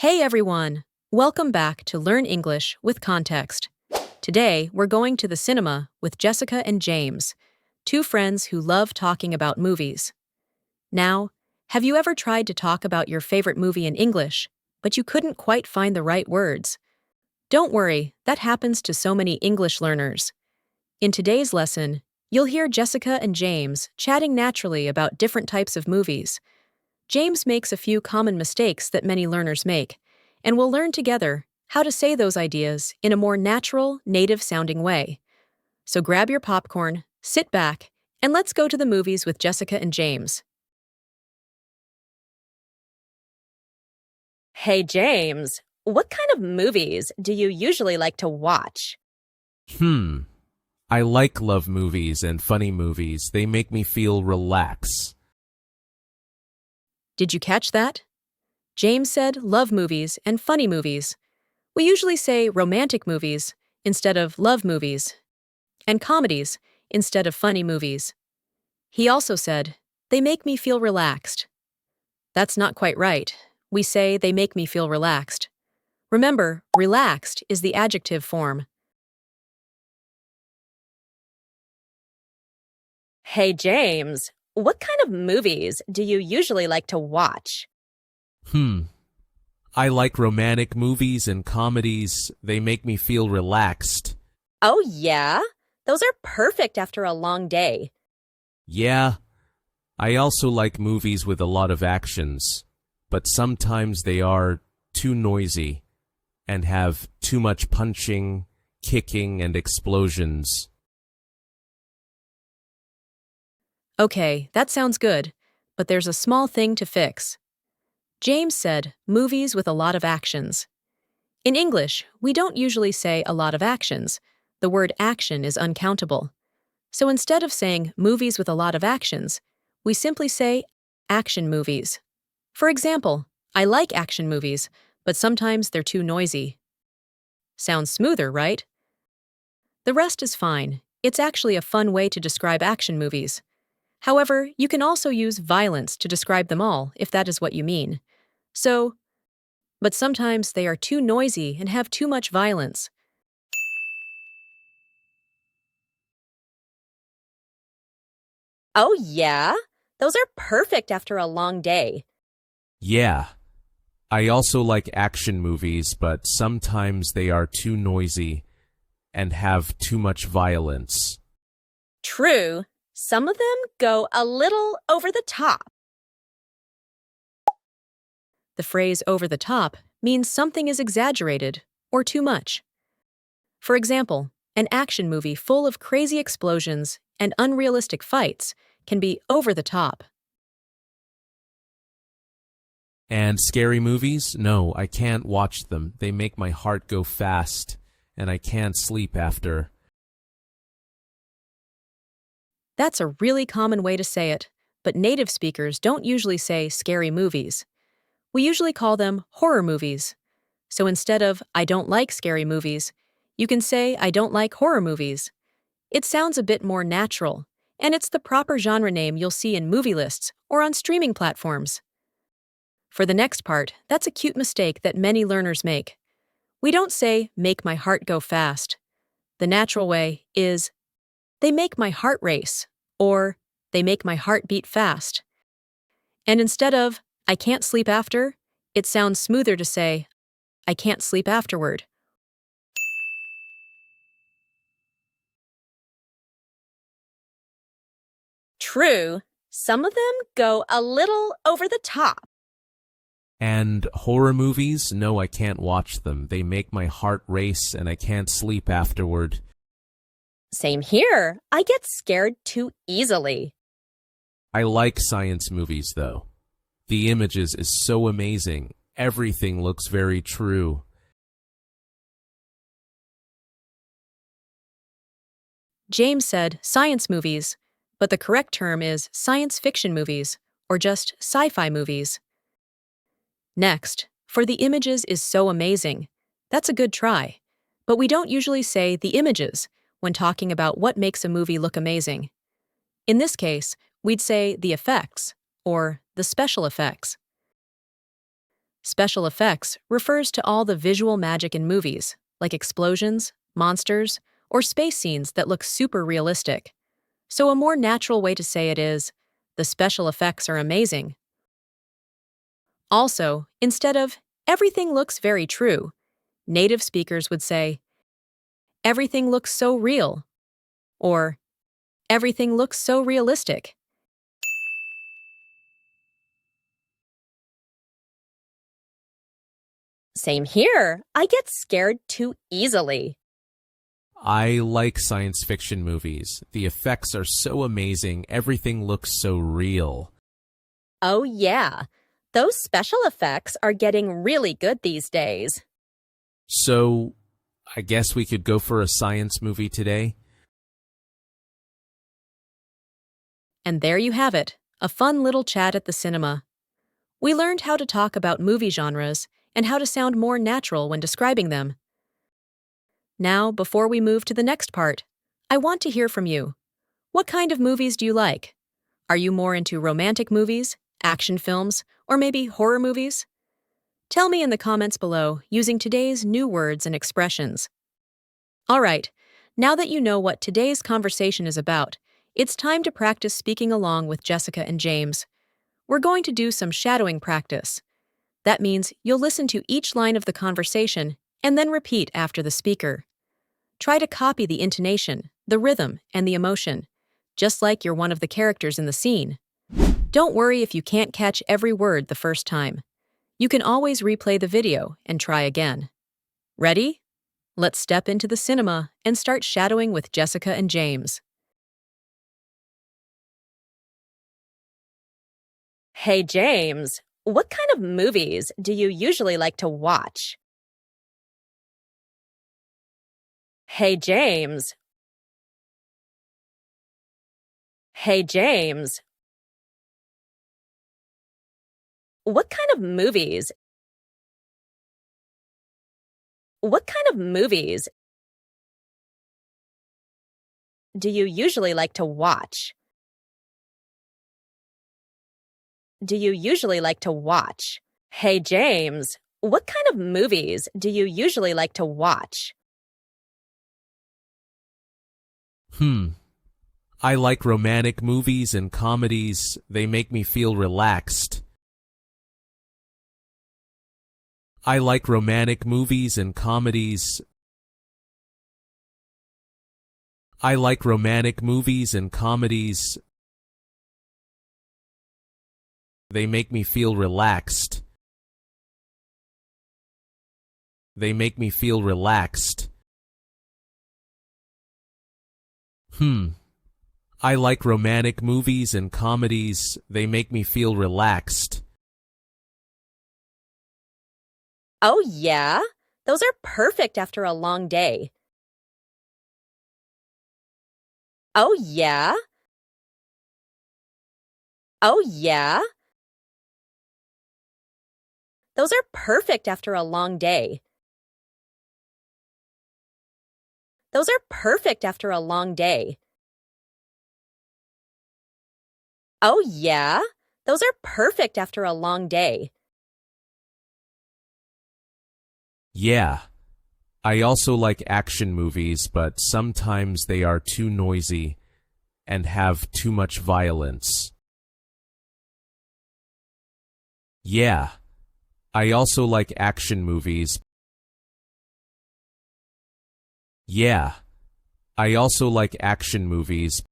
Hey everyone! Welcome back to Learn English with Context. Today, we're going to the cinema with Jessica and James, two friends who love talking about movies. Now, have you ever tried to talk about your favorite movie in English, but you couldn't quite find the right words? Don't worry, that happens to so many English learners. In today's lesson, you'll hear Jessica and James chatting naturally about different types of movies. James makes a few common mistakes that many learners make, and we'll learn together how to say those ideas in a more natural, native-sounding way. So grab your popcorn, sit back, and let's go to the movies with Jessica and James. Hey James, what kind of movies do you usually like to watch? I like love movies and funny movies. They make me feel relaxed. Did you catch that? James said love movies and funny movies. We usually say romantic movies instead of love movies, and comedies instead of funny movies. He also said, they make me feel relaxed. That's not quite right. We say they make me feel relaxed. Remember, relaxed is the adjective form. Hey James, what kind of movies do you usually like to watch? I like romantic movies and comedies. They make me feel relaxed. Oh yeah? Those are perfect after a long day. Yeah, I also like movies with a lot of actions, but sometimes they are too noisy and have too much punching, kicking, and explosions. Okay, that sounds good, but there's a small thing to fix. James said movies with a lot of actions. In English, we don't usually say a lot of actions. The word action is uncountable. So instead of saying movies with a lot of actions, we simply say action movies. For example, I like action movies, but sometimes they're too noisy. Sounds smoother, right? The rest is fine. It's actually a fun way to describe action movies. However, you can also use violence to describe them all, if that is what you mean. But sometimes they are too noisy and have too much violence. Oh yeah? Those are perfect after a long day. Yeah, I also like action movies, but sometimes they are too noisy and have too much violence. True. Some of them go a little over the top. The phrase over the top means something is exaggerated or too much. For example, an action movie full of crazy explosions and unrealistic fights can be over the top. And scary movies? No, I can't watch them. They make my heart go fast, and I can't sleep after. That's a really common way to say it, but native speakers don't usually say scary movies. We usually call them horror movies. So instead of I don't like scary movies, you can say I don't like horror movies. It sounds a bit more natural, and it's the proper genre name you'll see in movie lists or on streaming platforms. For the next part, that's a cute mistake that many learners make. We don't say make my heart go fast. The natural way is they make my heart race, or they make my heart beat fast. And instead of I can't sleep after, it sounds smoother to say I can't sleep afterward. True. Some of them go a little over the top. And horror movies? No, I can't watch them. They make my heart race, and I can't sleep afterward. Same here. I get scared too easily. I like science movies, though. The images is so amazing. Everything looks very true. James said science movies, but the correct term is science fiction movies, or just sci-fi movies. Next, for the images is so amazing. That's a good try. But we don't usually say the images when talking about what makes a movie look amazing. In this case, we'd say the effects, or the special effects. Special effects refers to all the visual magic in movies, like explosions, monsters, or space scenes that look super realistic. So a more natural way to say it is, the special effects are amazing. Also, instead of, everything looks very true, native speakers would say, everything looks so real, or everything looks so realistic. Same here. I get scared too easily. I like science fiction movies. The effects are so amazing, everything looks so real. Oh, yeah. Those special effects are getting really good these days. So, I guess we could go for a science movie today? And there you have it, a fun little chat at the cinema. We learned how to talk about movie genres and how to sound more natural when describing them. Now, before we move to the next part, I want to hear from you. What kind of movies do you like? Are you more into romantic movies, action films, or maybe horror movies? Tell me in the comments below using today's new words and expressions. All right, now that you know what today's conversation is about, it's time to practice speaking along with Jessica and James. We're going to do some shadowing practice. That means you'll listen to each line of the conversation and then repeat after the speaker. Try to copy the intonation, the rhythm, and the emotion, just like you're one of the characters in the scene. Don't worry if you can't catch every word the first time. You can always replay the video and try again. Ready? Let's step into the cinema and start shadowing with Jessica and James. Hey, James, what kind of movies do you usually like to watch? Hey, James. Hey, James. What kind of movies? What kind of movies do you usually like to watch? Do you usually like to watch? Hey, James, what kind of movies do you usually like to watch? I like romantic movies and comedies. They make me feel relaxed. I like romantic movies and comedies. I like romantic movies and comedies. They make me feel relaxed. They make me feel relaxed. I like romantic movies and comedies. They make me feel relaxed. Oh, yeah? Those are perfect after a long day. Oh, yeah? Oh, yeah? Those are perfect after a long day. Those are perfect after a long day. Oh, yeah? Those are perfect after a long day. Yeah. I also like action movies, but sometimes they are too noisy and have too much violence. Yeah. I also like action movies. Yeah. I also like action movies,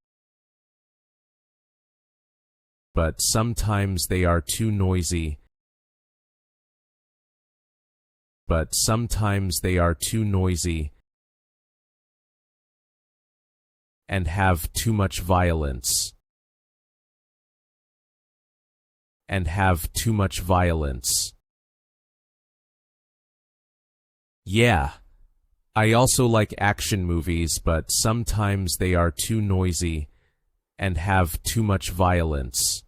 but sometimes they are too noisy. But sometimes they are too noisy and have too much violence. And have too much violence. Yeah. I also like action movies, but sometimes they are too noisy and have too much violence.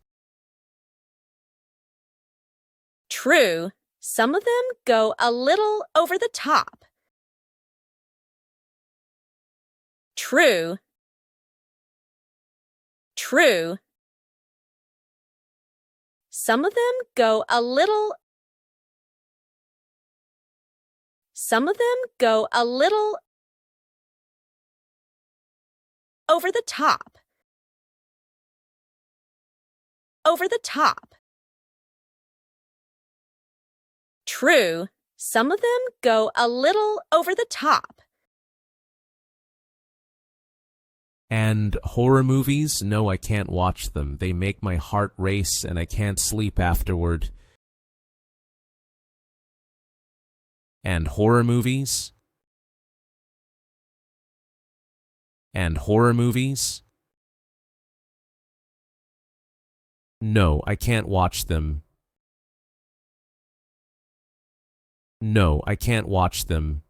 True, some of them go a little over the top. True. True. Some of them go a little Some of them go a little over the top. Over the top. True, some of them go a little over the top. And horror movies? No, I can't watch them. They make my heart race and I can't sleep afterward. And horror movies? And horror movies? No, I can't watch them. No, I can't watch them.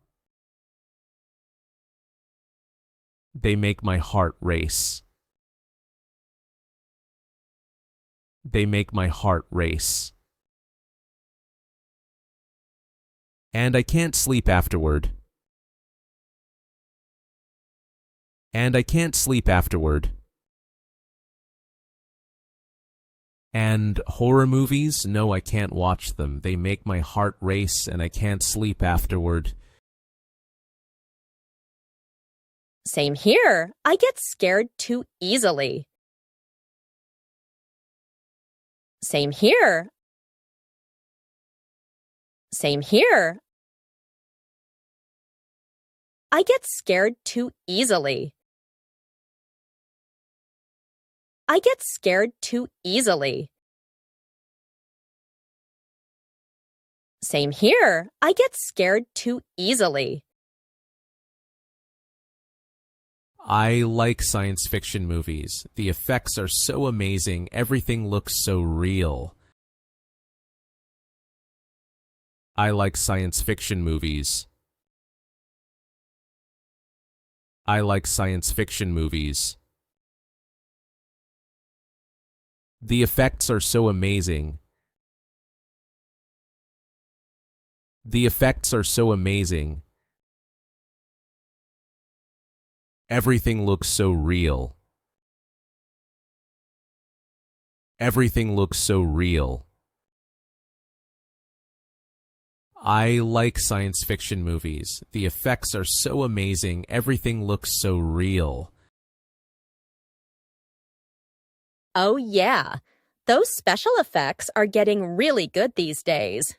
They make my heart race. They make my heart race. And I can't sleep afterward. And I can't sleep afterward. And horror movies? No, I can't watch them. They make my heart race and I can't sleep afterward. Same here. I get scared too easily. Same here. Same here. I get scared too easily. I get scared too easily. Same here. I get scared too easily. I like science fiction movies. The effects are so amazing. Everything looks so real. I like science fiction movies. I like science fiction movies. The effects are so amazing. The effects are so amazing. Everything looks so real. Everything looks so real. I like science fiction movies. The effects are so amazing. Everything looks so real. Oh yeah, those special effects are getting really good these days.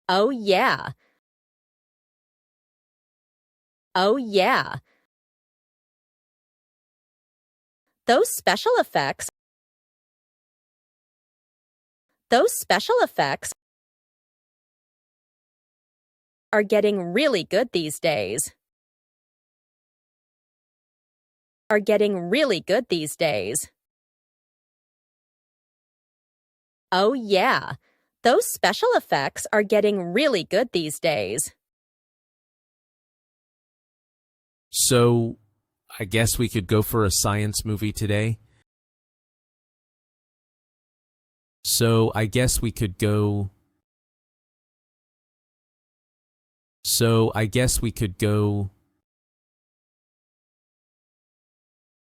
Oh yeah. Oh yeah. Those special effects are getting really good these days. Are getting really good these days. Oh yeah, those special effects are getting really good these days. So, I guess we could go for a science movie today? So, I guess we could go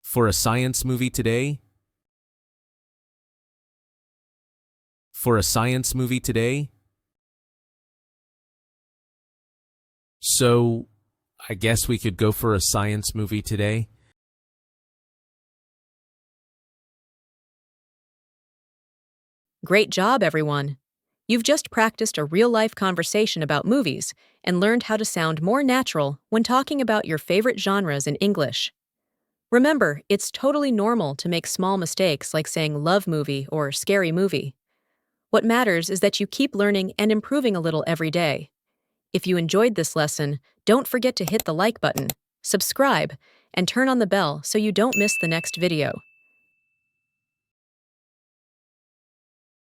for a science movie today? For a science movie today? So, I guess we could go for a science movie today? Great job, everyone! You've just practiced a real-life conversation about movies and learned how to sound more natural when talking about your favorite genres in English. Remember, it's totally normal to make small mistakes like saying love movie or scary movie. What matters is that you keep learning and improving a little every day. If you enjoyed this lesson, don't forget to hit the like button, subscribe, and turn on the bell so you don't miss the next video.